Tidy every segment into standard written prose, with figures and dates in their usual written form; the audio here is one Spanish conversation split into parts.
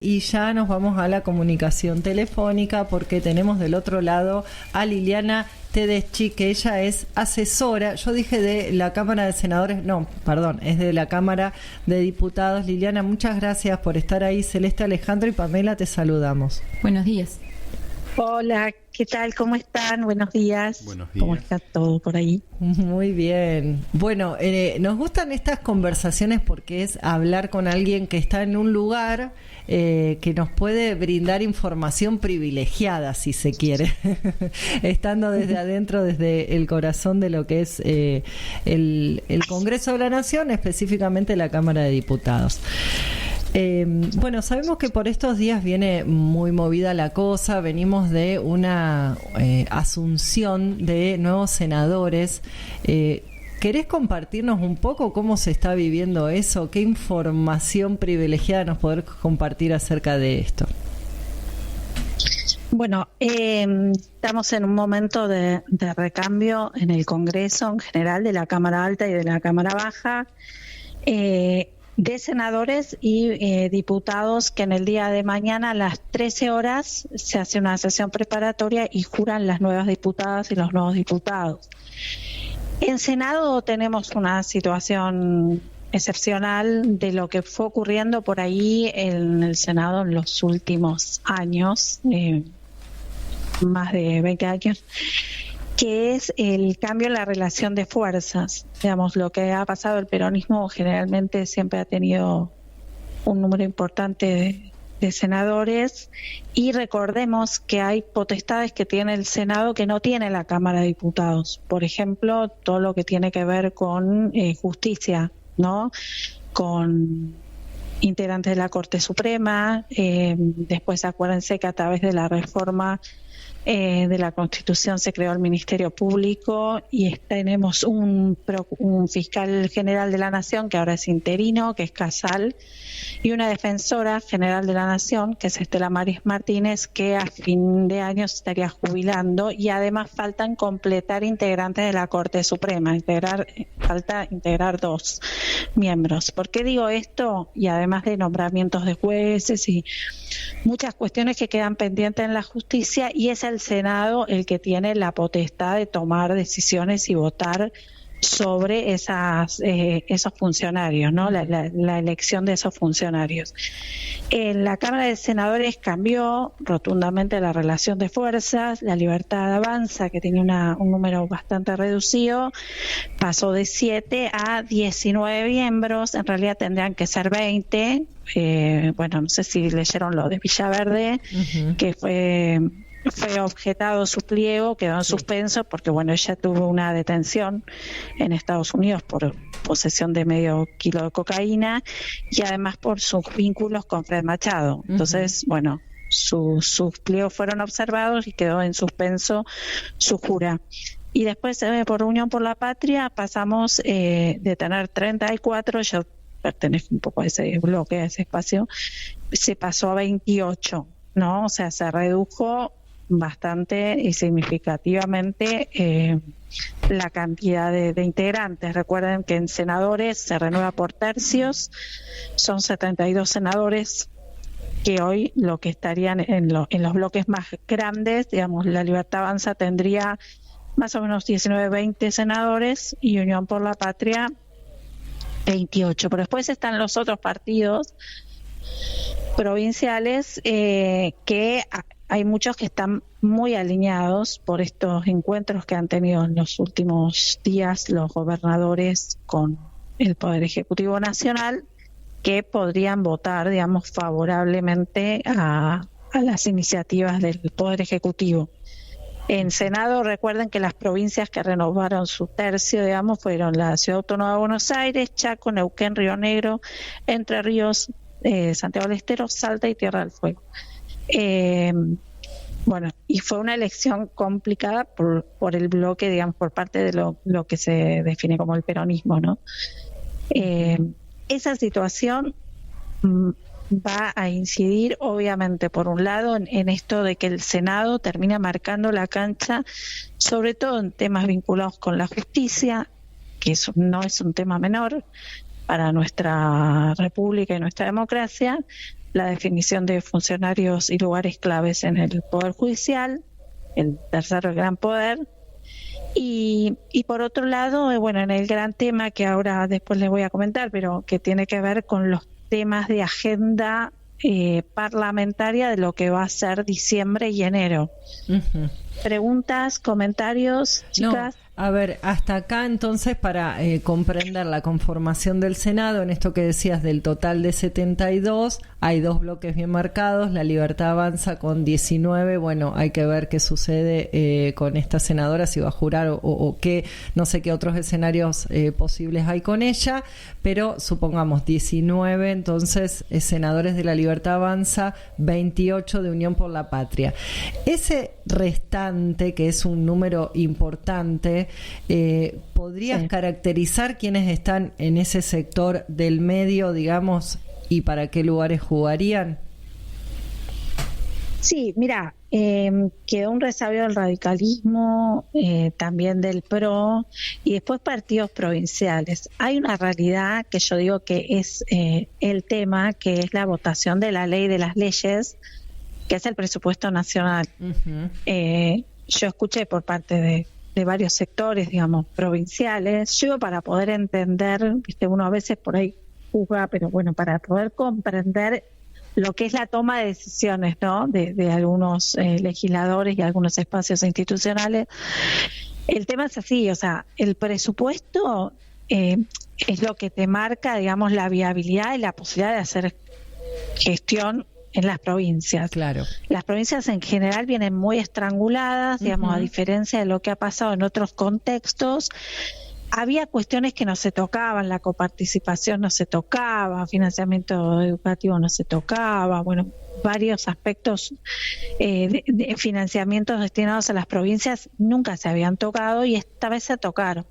Y ya nos vamos a la comunicación telefónica porque tenemos del otro lado a Liliana Tedeschi, que ella es asesora, yo dije de la Cámara de Senadores, no, perdón, es de la Cámara de Diputados. Liliana, muchas gracias por estar ahí. Celeste, Alejandro y Pamela, te saludamos. Buenos días. Hola, ¿qué tal? ¿Cómo están? Buenos días. Buenos días. ¿Cómo está todo por ahí? Muy bien. Bueno, nos gustan estas conversaciones porque es hablar con alguien que está en un lugar que nos puede brindar información privilegiada, si se quiere, estando desde adentro, desde el corazón de lo que es el Congreso de la Nación, específicamente la Cámara de Diputados. Bueno, sabemos que por estos días viene muy movida la cosa, venimos de una asunción de nuevos senadores. ¿Querés compartirnos un poco cómo se está viviendo eso? ¿Qué información privilegiada nos podés compartir acerca de esto? Bueno, estamos en un momento de recambio en el Congreso en general, de la Cámara Alta y de la Cámara Baja, de senadores y diputados que en el día de mañana a las 13 horas se hace una sesión preparatoria y juran las nuevas diputadas y los nuevos diputados. En Senado tenemos una situación excepcional de lo que fue ocurriendo por ahí en el Senado en los últimos años, más de 20 años, que es el cambio en la relación de fuerzas. Digamos, lo que ha pasado, el peronismo generalmente siempre ha tenido un número importante de senadores, y recordemos que hay potestades que tiene el Senado que no tiene la Cámara de Diputados. Por ejemplo, todo lo que tiene que ver con justicia, ¿no? Con integrantes de la Corte Suprema. Después acuérdense que a través de la reforma de la Constitución se creó el Ministerio Público y tenemos un fiscal general de la Nación que ahora es interino, que es Casal, y una defensora general de la Nación, que es Estela Maris Martínez, que a fin de año se estaría jubilando, y además faltan completar integrantes de la Corte Suprema, falta integrar 2 miembros. ¿Por qué digo esto? Y además de nombramientos de jueces y muchas cuestiones que quedan pendientes en la justicia, y es el Senado el que tiene la potestad de tomar decisiones y votar sobre esos funcionarios, ¿no? La elección de esos funcionarios. En la Cámara de Senadores cambió rotundamente la relación de fuerzas. La Libertad Avanza, que tenía un número bastante reducido, pasó de 7 a 19 miembros. En realidad tendrían que ser 20. Bueno, no sé si leyeron lo de Villaverde, que fue objetado su pliego, quedó en suspenso porque, bueno, ella tuvo una detención en Estados Unidos por posesión de medio kilo de cocaína y además por sus vínculos con Fred Machado. Entonces, bueno, sus pliegos fueron observados y quedó en suspenso su jura. Y después, por Unión por la Patria, pasamos de tener 34, yo pertenezco un poco a ese bloque, a ese espacio, se pasó a 28, ¿no? O sea, se redujo bastante y significativamente la cantidad de integrantes. Recuerden que en senadores se renueva por tercios, son 72 senadores que hoy lo que estarían en los bloques más grandes, digamos, la Libertad Avanza tendría más o menos 19-20 senadores y Unión por la Patria 28. Pero después están los otros partidos provinciales que hay muchos que están muy alineados por estos encuentros que han tenido en los últimos días los gobernadores con el Poder Ejecutivo Nacional, que podrían votar, digamos, favorablemente a las iniciativas del Poder Ejecutivo. En Senado, recuerden que las provincias que renovaron su tercio, digamos, fueron la Ciudad Autónoma de Buenos Aires, Chaco, Neuquén, Río Negro, Entre Ríos, Santiago del Estero, Salta y Tierra del Fuego. Bueno, y fue una elección complicada por el bloque, digamos, por parte de lo que se define como el peronismo, ¿no? Esa situación va a incidir, obviamente, por un lado, en esto de que el Senado termina marcando la cancha, sobre todo en temas vinculados con la justicia, que eso no es un tema menor para nuestra república y nuestra democracia, la definición de funcionarios y lugares claves en el Poder Judicial, el tercer gran poder. Y por otro lado, bueno, en el gran tema que ahora después les voy a comentar, pero que tiene que ver con los temas de agenda parlamentaria de lo que va a ser diciembre y enero. Uh-huh. Preguntas, comentarios, chicas. No. A ver, hasta acá entonces para comprender la conformación del Senado, en esto que decías del total de 72, hay 2 bloques bien marcados, La Libertad Avanza con 19, bueno, hay que ver qué sucede con esta senadora, si va a jurar o qué, no sé qué otros escenarios posibles hay con ella, pero supongamos 19, entonces senadores de La Libertad Avanza, 28 de Unión por la Patria. Ese restante, que es un número importante, ¿podrías caracterizar quiénes están en ese sector del medio, digamos, y para qué lugares jugarían? Sí, mira, quedó un resabio del radicalismo, también del PRO, y después partidos provinciales. Hay una realidad que yo digo que es el tema, que es la votación de la ley de las leyes, que es el presupuesto nacional. Uh-huh. Yo escuché por parte de varios sectores, digamos, provinciales. Yo para poder entender, viste, uno a veces por ahí juzga, pero bueno, para poder comprender lo que es la toma de decisiones, ¿no? De algunos legisladores y algunos espacios institucionales. El tema es así, o sea, el presupuesto es lo que te marca, digamos, la viabilidad y la posibilidad de hacer gestión en las provincias. Claro. Las provincias en general vienen muy estranguladas, digamos, a diferencia de lo que ha pasado en otros contextos. Había cuestiones que no se tocaban, la coparticipación no se tocaba, financiamiento educativo no se tocaba, bueno, varios aspectos de financiamientos destinados a las provincias nunca se habían tocado y esta vez se tocaron.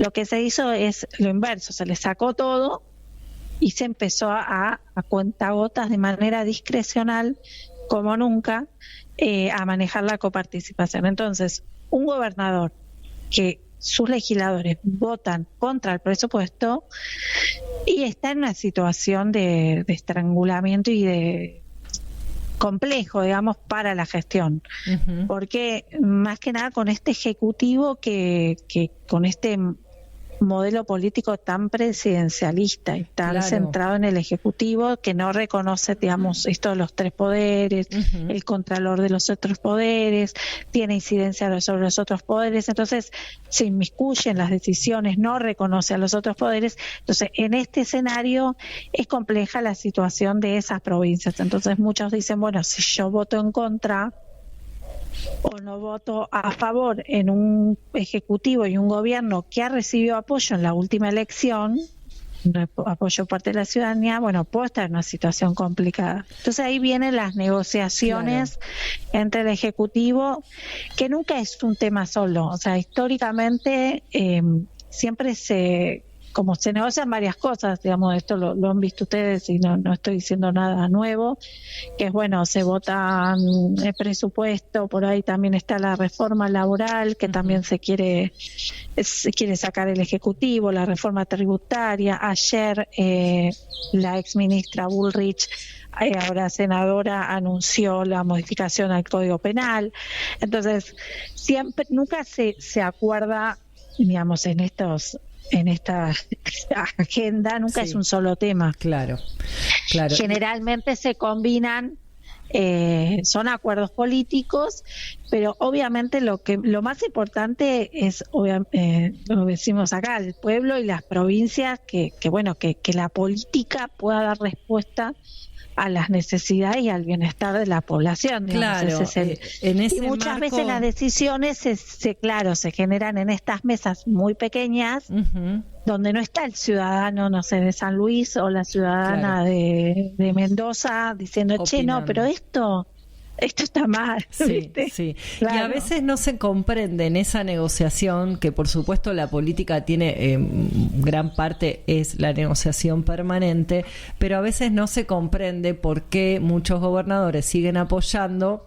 Lo que se hizo es lo inverso, se le sacó todo y se empezó a cuentagotas de manera discrecional, como nunca, a manejar la coparticipación. Entonces, un gobernador que sus legisladores votan contra el presupuesto y está en una situación de estrangulamiento y de complejo, digamos, para la gestión. Uh-huh. Porque más que nada con este ejecutivo que con este modelo político tan presidencialista y tan centrado en el ejecutivo, que no reconoce, digamos, esto de los 3 poderes, el contralor de los otros poderes, tiene incidencia sobre los otros poderes, entonces se inmiscuye en las decisiones, no reconoce a los otros poderes. Entonces, en este escenario es compleja la situación de esas provincias. Entonces, muchos dicen, bueno, si yo voto en contra o no voto a favor en un ejecutivo y un gobierno que ha recibido apoyo en la última elección, apoyo por parte de la ciudadanía, bueno, puedo estar en una situación complicada. Entonces ahí vienen las negociaciones entre el ejecutivo, que nunca es un tema solo, o sea, históricamente siempre como se negocian varias cosas, digamos, esto lo han visto ustedes y no estoy diciendo nada nuevo, que es bueno, se vota el presupuesto, por ahí también está la reforma laboral, que también se quiere sacar el Ejecutivo, la reforma tributaria. Ayer la exministra Bullrich, ahora senadora, anunció la modificación al Código Penal. Entonces, nunca se acuerda, digamos, en esta agenda, nunca es un solo tema. Claro. Generalmente se combinan, son acuerdos políticos, pero obviamente lo más importante es, lo decimos acá, el pueblo y las provincias, que la política pueda dar respuesta a las necesidades y al bienestar de la población. Claro, y muchas veces las decisiones se generan en estas mesas muy pequeñas, donde no está el ciudadano, no sé, de San Luis o la ciudadana de Mendoza diciendo, opinando. No, pero esto está mal. Sí, sí. Claro. Y a veces no se comprende en esa negociación, que por supuesto la política tiene, gran parte es la negociación permanente, pero a veces no se comprende por qué muchos gobernadores siguen apoyando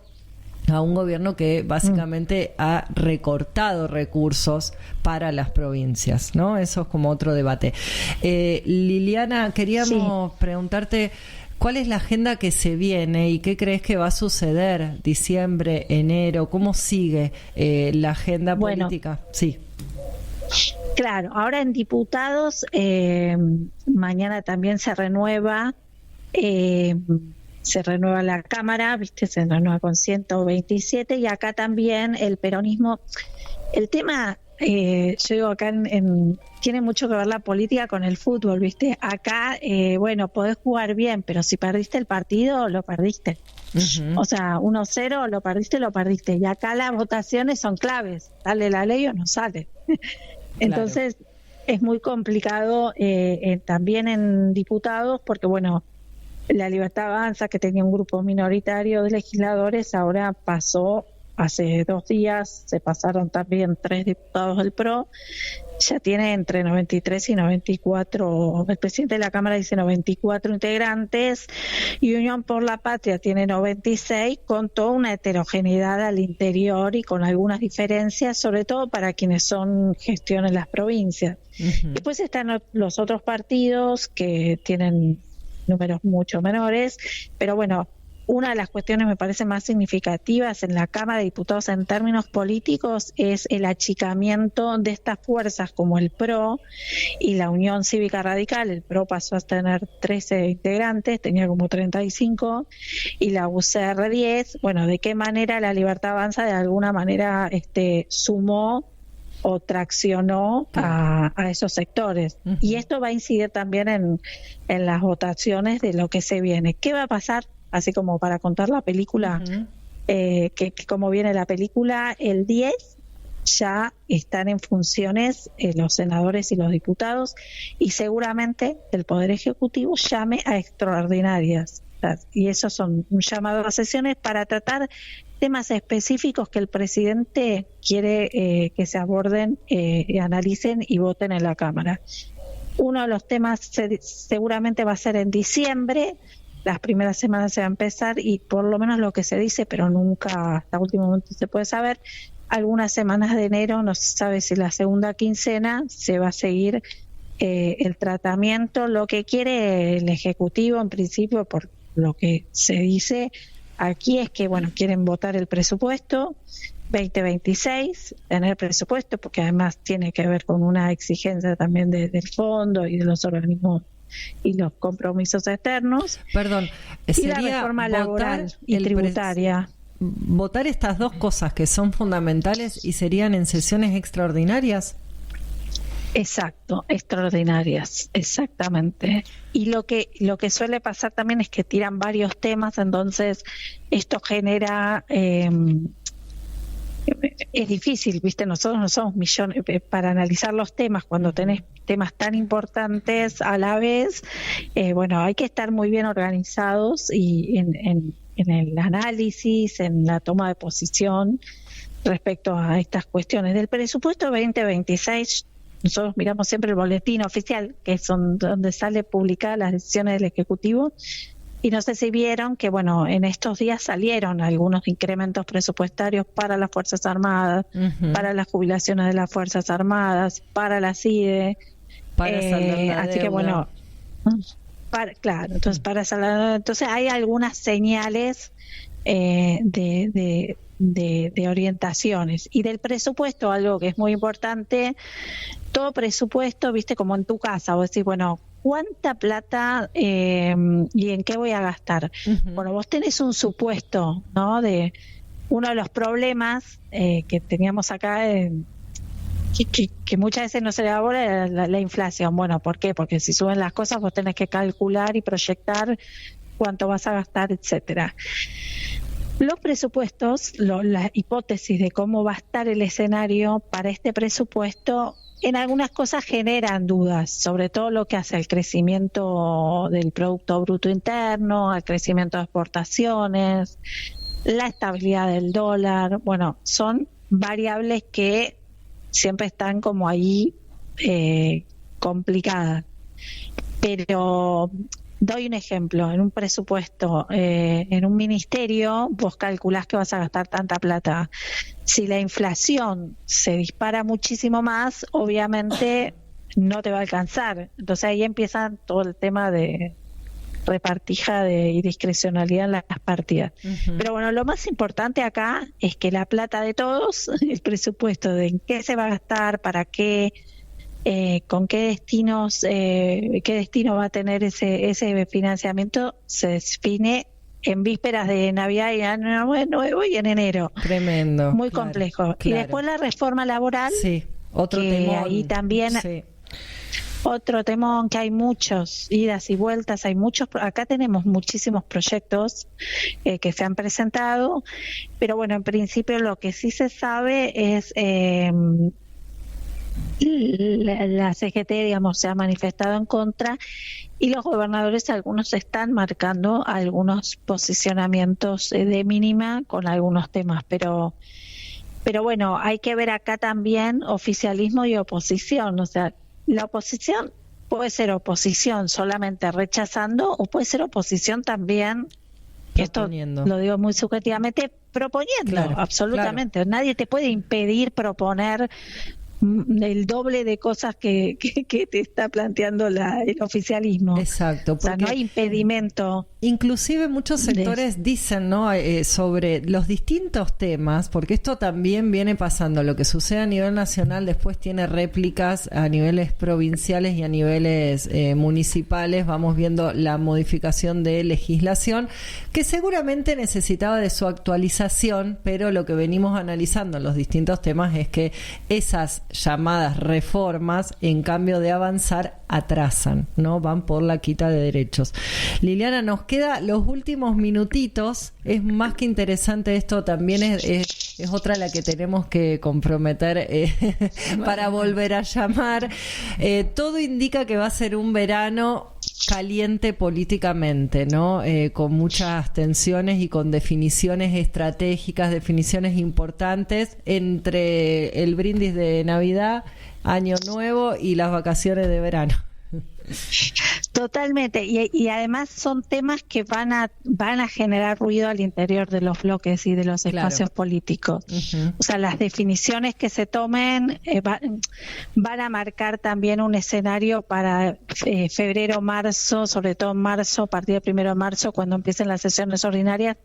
a un gobierno que básicamente ha recortado recursos para las provincias, ¿no? Eso es como otro debate. Liliana, queríamos preguntarte, ¿Cuál es la agenda que se viene y qué crees que va a suceder? Diciembre, enero, ¿cómo sigue la agenda política? Sí. Claro, ahora en diputados, mañana también se renueva la Cámara, viste, se renueva con 127 y acá también el peronismo, el tema, yo digo acá tiene mucho que ver la política con el fútbol, viste, acá, bueno, podés jugar bien, pero si perdiste el partido, lo perdiste. Uh-huh. O sea, 1-0, lo perdiste, y acá las votaciones son claves, sale la ley o no sale. Entonces, claro, es muy complicado también en diputados, porque bueno, la Libertad Avanza, que tenía un grupo minoritario de legisladores, ahora pasó, hace 2 días, se pasaron también 3 diputados del PRO, ya tiene entre 93 y 94, el presidente de la Cámara dice 94 integrantes, y Unión por la Patria tiene 96, con toda una heterogeneidad al interior y con algunas diferencias, sobre todo para quienes son gestión en las provincias. Uh-huh. Después están los otros partidos que tienen números mucho menores, pero bueno, una de las cuestiones me parece más significativas en la Cámara de Diputados en términos políticos es el achicamiento de estas fuerzas como el PRO y la Unión Cívica Radical. El PRO pasó a tener 13 integrantes, tenía como 35, y la UCR 10. Bueno, ¿de qué manera la Libertad Avanza de alguna manera sumó o traccionó a esos sectores? Uh-huh. Y esto va a incidir también en las votaciones de lo que se viene. ¿Qué va a pasar? Así como para contar la película, uh-huh, que como viene la película, el 10 ya están en funciones los senadores y los diputados, y seguramente el Poder Ejecutivo llame a extraordinarias. Y esos son un llamado a sesiones para tratar temas específicos que el presidente quiere que se aborden, analicen y voten en la Cámara. Uno de los temas seguramente va a ser en diciembre. Las primeras semanas se va a empezar, y por lo menos lo que se dice, pero nunca hasta último momento se puede saber, algunas semanas de enero, no se sabe si la segunda quincena se va a seguir el tratamiento. Lo que quiere el Ejecutivo, en principio, por lo que se dice aquí, es que bueno, quieren votar el presupuesto 2026, tener presupuesto, porque además tiene que ver con una exigencia también del fondo y de los organismos y los compromisos externos. Perdón, y la reforma laboral y tributaria. Votar estas dos cosas que son fundamentales y serían en sesiones extraordinarias. Exacto, extraordinarias, exactamente. Y lo que suele pasar también es que tiran varios temas, entonces esto genera es difícil, viste, nosotros no somos millones para analizar los temas cuando tenés temas tan importantes a la vez. Bueno, hay que estar muy bien organizados y en el análisis, en la toma de posición respecto a estas cuestiones. Del presupuesto 2026, nosotros miramos siempre el boletín oficial, que es donde sale publicadas las decisiones del Ejecutivo. Y no sé si vieron que, bueno, en estos días salieron algunos incrementos presupuestarios para las Fuerzas Armadas, uh-huh, para las jubilaciones de las Fuerzas Armadas, para la CIDE. Para saldar la así deuda. Que, bueno, claro, entonces para saldar, entonces hay algunas señales de orientaciones. Y del presupuesto, algo que es muy importante, todo presupuesto, viste, como en tu casa, vos decís, bueno, ¿cuánta plata y en qué voy a gastar? Uh-huh. Bueno, vos tenés un supuesto, ¿no? De uno de los problemas que teníamos acá, que muchas veces no se le elabora, la inflación. Bueno, ¿por qué? Porque si suben las cosas vos tenés que calcular y proyectar cuánto vas a gastar, etcétera. Los presupuestos, las hipótesis de cómo va a estar el escenario para este presupuesto, en algunas cosas generan dudas, sobre todo lo que hace al crecimiento del Producto Bruto Interno, al crecimiento de exportaciones, la estabilidad del dólar. Bueno, son variables que siempre están como ahí complicadas. Pero doy un ejemplo, en un presupuesto, en un ministerio, vos calculás que vas a gastar tanta plata. Si la inflación se dispara muchísimo más, obviamente no te va a alcanzar. Entonces ahí empieza todo el tema de repartija y discrecionalidad en las partidas. Ujú. Pero bueno, lo más importante acá es que la plata de todos, el presupuesto de en qué se va a gastar, para qué, con qué destinos, qué destino va a tener ese financiamiento, se define en vísperas de Navidad y Año Nuevo y en enero. Tremendo. Muy claro, complejo. Y claro. después la reforma laboral, Sí, otro que temón. ahí también Sí. otro temón, que hay muchos idas y vueltas, hay muchos, acá tenemos muchísimos proyectos que se han presentado, pero bueno, en principio lo que sí se sabe es la CGT, digamos, se ha manifestado en contra y los gobernadores, algunos están marcando algunos posicionamientos de mínima con algunos temas, pero bueno, hay que ver acá también oficialismo y oposición, o sea, la oposición puede ser oposición solamente rechazando o puede ser oposición también, esto Proponiendo. lo digo muy subjetivamente, proponiendo, Claro, absolutamente. Nadie te puede impedir proponer el doble de cosas que te está planteando el oficialismo. Exacto. O sea, no porque hay impedimento. inclusive muchos sectores dicen, ¿no? Sobre los distintos temas, porque esto también viene pasando. Lo que sucede a nivel nacional después tiene réplicas a niveles provinciales y a niveles municipales. Vamos viendo la modificación de legislación que seguramente necesitaba de su actualización, pero lo que venimos analizando en los distintos temas es que esas llamadas reformas, en cambio de avanzar, atrasan, ¿no? Van por la quita de derechos. Liliana, nos queda los últimos minutitos. Es más que interesante esto, también es otra la que tenemos que comprometer para volver a llamar. Todo indica que va a ser un verano caliente políticamente, ¿no? Con muchas tensiones y con definiciones estratégicas, definiciones importantes entre el brindis de Navidad, Año Nuevo y las vacaciones de verano. Totalmente, y además son temas que van a generar ruido al interior de los bloques y de los espacios políticos. Uh-huh. O sea, las definiciones que se tomen van a marcar también un escenario para febrero, marzo, sobre todo en marzo, a partir del 1 de marzo, cuando empiecen las sesiones ordinarias,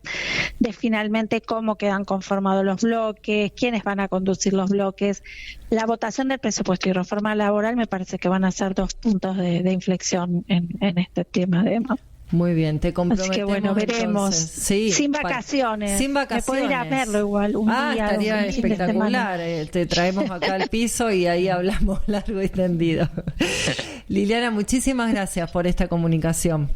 de finalmente cómo quedan conformados los bloques, quiénes van a conducir los bloques. La votación del presupuesto y reforma laboral me parece que van a ser 2 puntos de inflexión en este tema, además. Muy bien, te comprometemos. Así que bueno, veremos. Sí, sin vacaciones. Sin vacaciones. Me puedo ir a verlo igual un día. Estaría espectacular. Te traemos acá al piso y ahí hablamos largo y tendido. Liliana, muchísimas gracias por esta comunicación.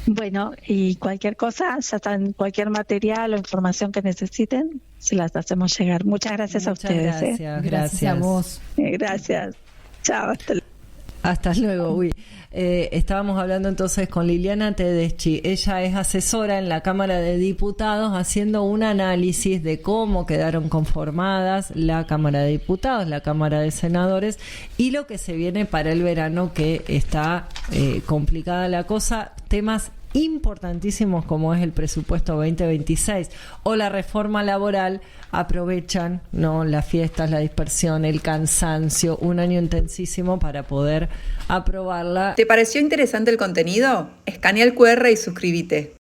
Bueno, y cualquier cosa, ya están, cualquier material o información que necesiten, se las hacemos llegar. Muchas gracias a ustedes. Gracias a vos. Gracias. Chao, hasta luego. Uy. Estábamos hablando entonces con Liliana Tedeschi. Ella es asesora en la Cámara de Diputados haciendo un análisis de cómo quedaron conformadas la Cámara de Diputados, la Cámara de Senadores y lo que se viene para el verano, que está complicada la cosa. Temas importantísimos como es el presupuesto 2026 o la reforma laboral aprovechan, ¿no?, las fiestas, la dispersión, el cansancio, un año intensísimo para poder aprobarla. ¿Te pareció interesante el contenido? Escanea el QR y suscríbete.